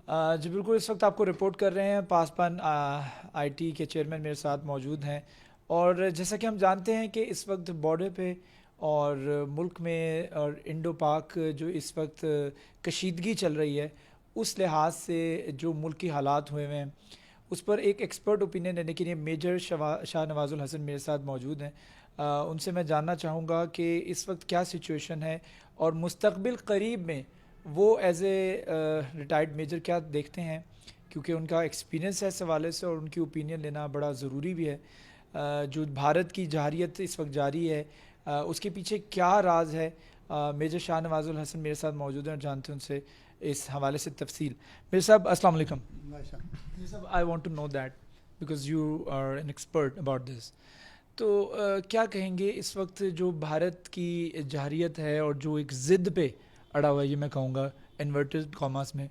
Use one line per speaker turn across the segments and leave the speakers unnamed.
जी बिल्कुल, इस वक्त आपको रिपोर्ट कर रहे हैं पासपान आईटी के चेयरमैन मेरे साथ मौजूद हैं। और जैसा कि हम जानते हैं कि इस वक्त बॉर्डर पे और मुल्क में और इंडो पाक जो इस वक्त कशीदगी चल रही है, उस लिहाज से जो मुल्क की हालात हुए हुए हैं उस पर एक एक्सपर्ट ओपिनियन लेने के लिए मेजर शाह नवाजुल हसन मेरे साथ मौजूद हैं। उनसे मैं जानना चाहूँगा कि इस वक्त क्या सिचुएशन है और मुस्तकबिल करीब में वो एज ए रिटायर्ड मेजर क्या देखते हैं, क्योंकि उनका एक्सपीरियंस है इस हवाले से और उनकी ओपिनियन लेना बड़ा ज़रूरी भी है। जो भारत की जहारियत इस वक्त जारी है, उसके पीछे क्या राज है। मेजर शाह नवाजुल हसन मेरे साथ मौजूद हैं और जानते हैं उनसे इस हवाले से तफसील। मेरे साहब अस्सलाम वालेकुम। मेरे साहब, I want to know that because you are an expert about this. तो क्या कहेंगे इस वक्त जो भारत की जहारियत है और जो एक ज़िद पे अड़ा हुआ है, ये मैं कहूँगा इन्वर्टेड कॉमास में,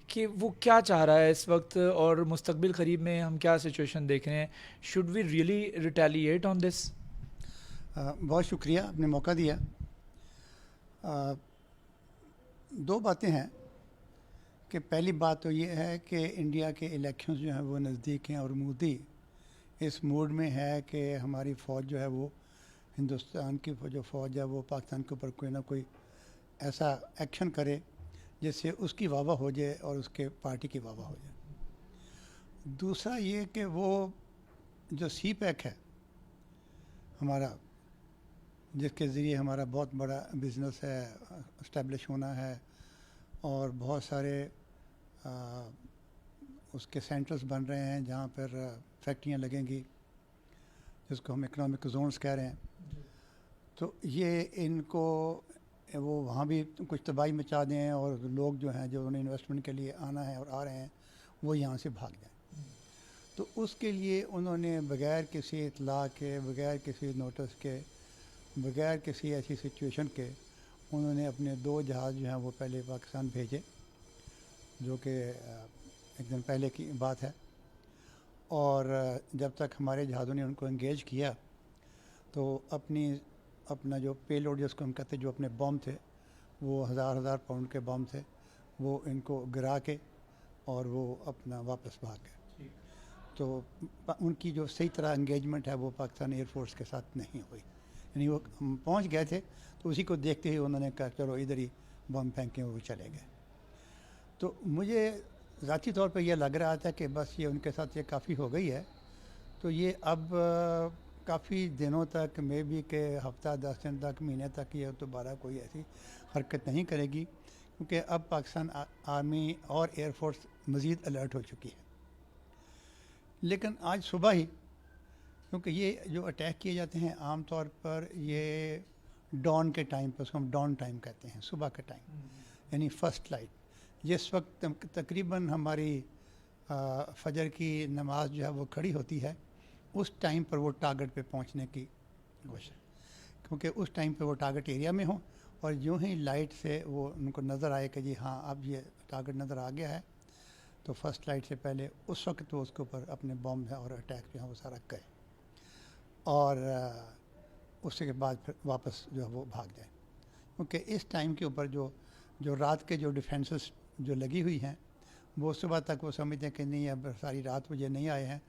कि वो क्या चाह रहा है इस वक्त और मुस्तकबिल करीब में हम क्या सिचुएशन देख रहे हैं। Should we really retaliate on this?
बहुत शुक्रिया, आपने मौका दिया। आ, दो बातें हैं कि पहली बात तो ये है कि इंडिया के इलेक्शंस जो हैं वो नज़दीक हैं और मोदी इस मूड में है कि हमारी फ़ौज जो है वो हिंदुस्तान की जो फ़ौज है वो पाकिस्तान के ऊपर कोई ना कोई ऐसा एक्शन करे जिससे उसकी वाह हो जाए और उसके पार्टी की वाह हो जाए। दूसरा ये कि वो जो सी पैक है हमारा, जिसके ज़रिए हमारा बहुत बड़ा बिज़नेस है इस्टेब्लिश होना है और बहुत सारे उसके सेंटर्स बन रहे हैं जहाँ पर फैक्ट्रियाँ लगेंगी, जिसको हम इकोनॉमिक जोन्स कह रहे हैं। तो ये इनको वो वहाँ भी कुछ तबाही मचा दें और लोग जो हैं जो उन्हें इन्वेस्टमेंट के लिए आना है और आ रहे हैं वो यहाँ से भाग जाएं। तो उसके लिए उन्होंने बग़ैर किसी इतला के, बग़ैर किसी नोटिस के, बग़ैर किसी ऐसी सिचुएशन के उन्होंने अपने 2 जहाज़ जो हैं वो पहले पाकिस्तान भेजे, जो कि एक दिन पहले की बात है। और जब तक हमारे जहाज़ों ने उनको एंगेज किया तो अपना जो पेलोड जिसको हम कहते हैं, जो अपने बम थे वो हज़ार पाउंड के बम थे, वो इनको गिरा के और वो अपना वापस भाग गए। तो उनकी जो सही तरह एंगेजमेंट है वो पाकिस्तान एयरफोर्स के साथ नहीं हुई। यानी वो हम पहुँच गए थे तो उसी को देखते ही उन्होंने कहा चलो इधर ही बम फेंकें, वो चले गए। तो मुझे ज़ाती तौर पे ये लग रहा था कि बस ये उनके साथ ये काफ़ी हो गई है। तो ये अब काफ़ी दिनों तक, मे बी के हफ्ता 10 दिन तक, महीने तक ये दोबारा कोई ऐसी हरकत नहीं करेगी, क्योंकि अब पाकिस्तान आर्मी और एयरफोर्स मज़ीद अलर्ट हो चुकी है। लेकिन आज सुबह ही, क्योंकि ये जो अटैक किए जाते हैं आम तौर पर ये डॉन के टाइम पर, उसको हम डॉन टाइम कहते हैं, सुबह का टाइम, यानी फ़र्स्ट लाइट, जिस वक्त तकरीबन हमारी फजर की नमाज जो है वो खड़ी होती है, उस टाइम पर वो टारगेट पे पहुंचने की कोशिश, क्योंकि उस टाइम पे वो टारगेट एरिया में हो और यूँ ही लाइट से वो उनको नज़र आए कि जी हाँ अब ये टारगेट नज़र आ गया है, तो फर्स्ट लाइट से पहले उस वक्त वो उसके ऊपर अपने बम और अटैक जो है वो सारा गए और उसके बाद फिर वापस जो है वो भाग जाए। क्योंकि इस टाइम के ऊपर जो रात के जो डिफेंसेस जो लगी हुई हैं वो सुबह तक वो समझते हैं कि नहीं अब सारी रात मुझे नहीं आए हैं,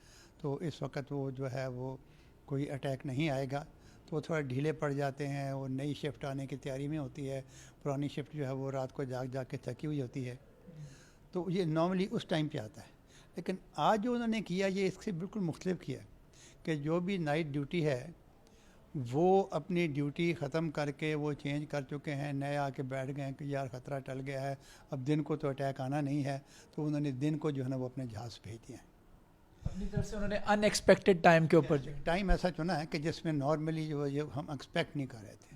तो इस वक्त वो जो है वो कोई अटैक नहीं आएगा, तो वो थोड़ा ढीले पड़ जाते हैं। वो नई शिफ्ट आने की तैयारी में होती है, पुरानी शिफ्ट जो है वो रात को जाग के थकी हुई होती है, तो ये नॉर्मली उस टाइम पे आता है। लेकिन आज जो उन्होंने किया ये इससे बिल्कुल मुख्तलिफ किया कि जो भी नाइट ड्यूटी है वो अपनी ड्यूटी ख़त्म करके वो चेंज कर चुके हैं, नए आके बैठ गए हैं कि यार ख़तरा टल गया है, अब दिन को तो अटैक आना नहीं है, तो उन्होंने दिन को जो है ना वो अपने जहाज़ भेज दिए हैं।
अपनी तरफ से उन्होंने अनएक्सपेक्टेड टाइम के ऊपर
टाइम ऐसा चुना है कि जिसमें नॉर्मली जो ये हम एक्सपेक्ट नहीं कर रहे थे,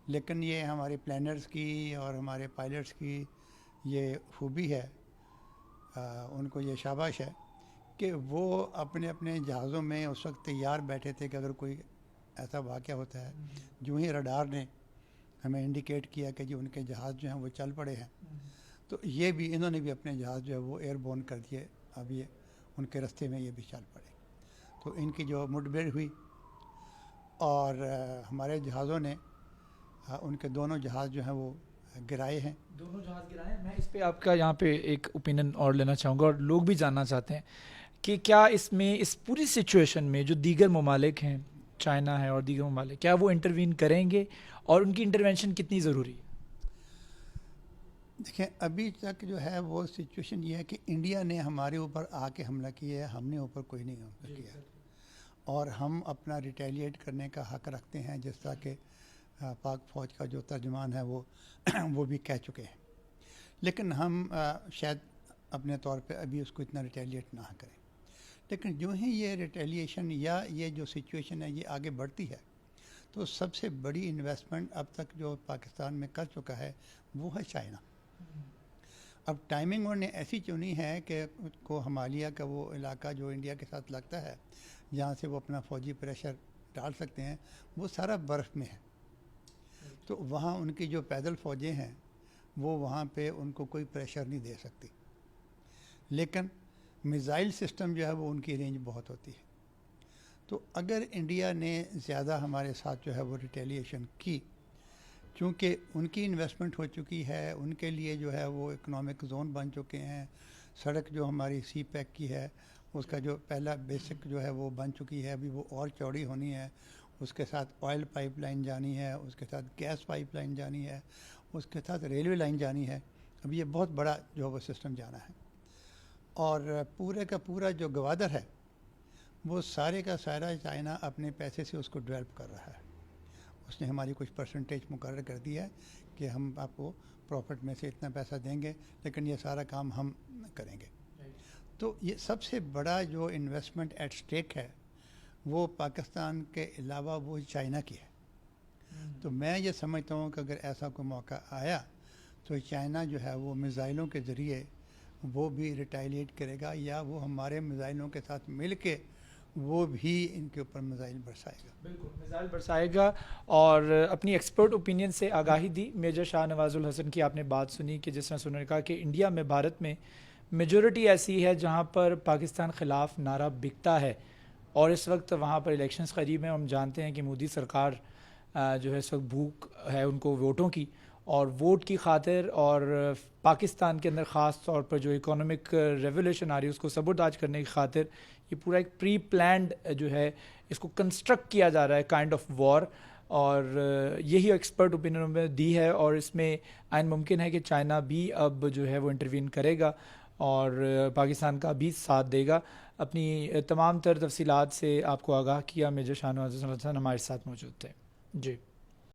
लेकिन ये हमारे प्लानर्स की और हमारे पायलट्स की ये खूबी है, उनको ये शाबाश है कि वो अपने अपने जहाज़ों में उस वक्त तैयार बैठे थे कि अगर कोई ऐसा वाक़या होता है, जो ही रडार ने हमें इंडिकेट किया कि जी उनके जहाज़ जो हैं वो चल पड़े हैं, तो ये भी इन्होंने भी अपने जहाज़ जो है वो एयरबोर्न कर दिए, अब ये उनके रास्ते में ये भी चल पड़े। तो इनकी जो मुठभेड़ हुई और हमारे जहाज़ों ने उनके दोनों जहाज़ जो हैं वो گرائے ہیں.
دونوں جہاز گرائے ہیں. میں اس پہ آپ کا یہاں پہ ایک اوپینین اور لینا چاہوں گا, اور لوگ بھی جاننا چاہتے ہیں کہ کیا اس میں, اس پوری سچویشن میں جو دیگر ممالک ہیں, چائنا ہے اور دیگر ممالک, کیا وہ انٹروین کریں گے, اور ان کی انٹروینشن کتنی ضروری ہے؟
دیکھیں, ابھی تک جو ہے وہ سچویشن یہ ہے کہ انڈیا نے ہمارے اوپر آ کے حملہ کیا ہے, ہم نے اوپر کوئی نہیں حملہ کیا, اور ہم اپنا ریٹیلیٹ کرنے کا حق رکھتے ہیں, جس طرح کہ پاک فوج کا جو ترجمان ہے وہ بھی کہہ چکے ہیں. لیکن ہم شاید اپنے طور پہ ابھی اس کو اتنا ریٹیلیٹ نہ کریں. لیکن جو ہی یہ ریٹیلیشن یا یہ جو سچویشن ہے یہ آگے بڑھتی ہے, تو سب سے بڑی انویسٹمنٹ اب تک جو پاکستان میں کر چکا ہے وہ ہے چائنا. اب ٹائمنگ انہوں نے ایسی چنی ہے کہ کو ہمالیہ کا وہ علاقہ جو انڈیا کے ساتھ لگتا ہے, جہاں سے وہ اپنا فوجی پریشر ڈال سکتے ہیں, وہ سارا برف میں ہے. تو وہاں ان کی جو پیدل فوجیں ہیں وہ وہاں پہ ان کو کوئی پریشر نہیں دے سکتی. لیکن میزائل سسٹم جو ہے وہ ان کی رینج بہت ہوتی ہے. تو اگر انڈیا نے زیادہ ہمارے ساتھ جو ہے وہ ریٹیلیشن کی, چونکہ ان کی انویسٹمنٹ ہو چکی ہے, ان کے لیے جو ہے وہ اکنامک زون بن چکے ہیں, سڑک جو ہماری سی پیک کی ہے اس کا جو پہلا بیسک جو ہے وہ بن چکی ہے, ابھی وہ اور چوڑی ہونی ہے, اس کے ساتھ آئل پائپ لائن جانی ہے, اس کے ساتھ گیس پائپ لائن جانی ہے, اس کے ساتھ ریلوے لائن جانی ہے. اب یہ بہت بڑا جو ہے وہ سسٹم جانا ہے, اور پورے کا پورا جو گوادر ہے وہ سارے کا سارا چائنا اپنے پیسے سے اس کو ڈیولپ کر رہا ہے. اس نے ہماری کچھ پرسنٹیج مقرر کر دی ہے کہ ہم آپ کو پروفٹ میں سے اتنا پیسہ دیں گے, لیکن یہ سارا کام ہم کریں گے. تو یہ سب سے بڑا جو انویسٹمنٹ ایٹ سٹیک ہے وہ پاکستان کے علاوہ وہ چائنا کی ہے. تو میں یہ سمجھتا ہوں کہ اگر ایسا کوئی موقع آیا تو چائنا جو ہے وہ میزائلوں کے ذریعے وہ بھی ریٹائلیٹ کرے گا, یا وہ ہمارے میزائلوں کے ساتھ مل کے وہ بھی ان کے اوپر میزائل برسائے گا.
بالکل میزائل برسائے گا. اور اپنی ایکسپرٹ اوپینین سے آگاہی دی. میجر شاہ نواز الحسن کی آپ نے بات سنی کہ جس طرح انہوں نے کہا کہ انڈیا میں, بھارت میں میجورٹی ایسی ہے جہاں پر پاکستان خلاف نعرہ بکتا ہے, اور اس وقت وہاں پر الیکشنز قریب ہیں. ہم جانتے ہیں کہ مودی سرکار جو ہے اس وقت بھوک ہے ان کو ووٹوں کی, اور ووٹ کی خاطر اور پاکستان کے اندر خاص طور پر جو اکنامک ریولیوشن آ رہی ہے اس کو سبوتاج کرنے کی خاطر یہ پورا ایک پری پلانڈ جو ہے اس کو کنسٹرکٹ کیا جا رہا ہے, کائنڈ آف وار. اور یہی ایکسپرٹ اوپینین میں دی ہے, اور اس میں عین ممکن ہے کہ چائنا بھی اب جو ہے وہ انٹروین کرے گا اور پاکستان کا بھی ساتھ دے گا. اپنی تمام تر تفصیلات سے آپ کو آگاہ کیا میجر شاہ نواز الحسن ہمارے ساتھ موجود تھے. جی.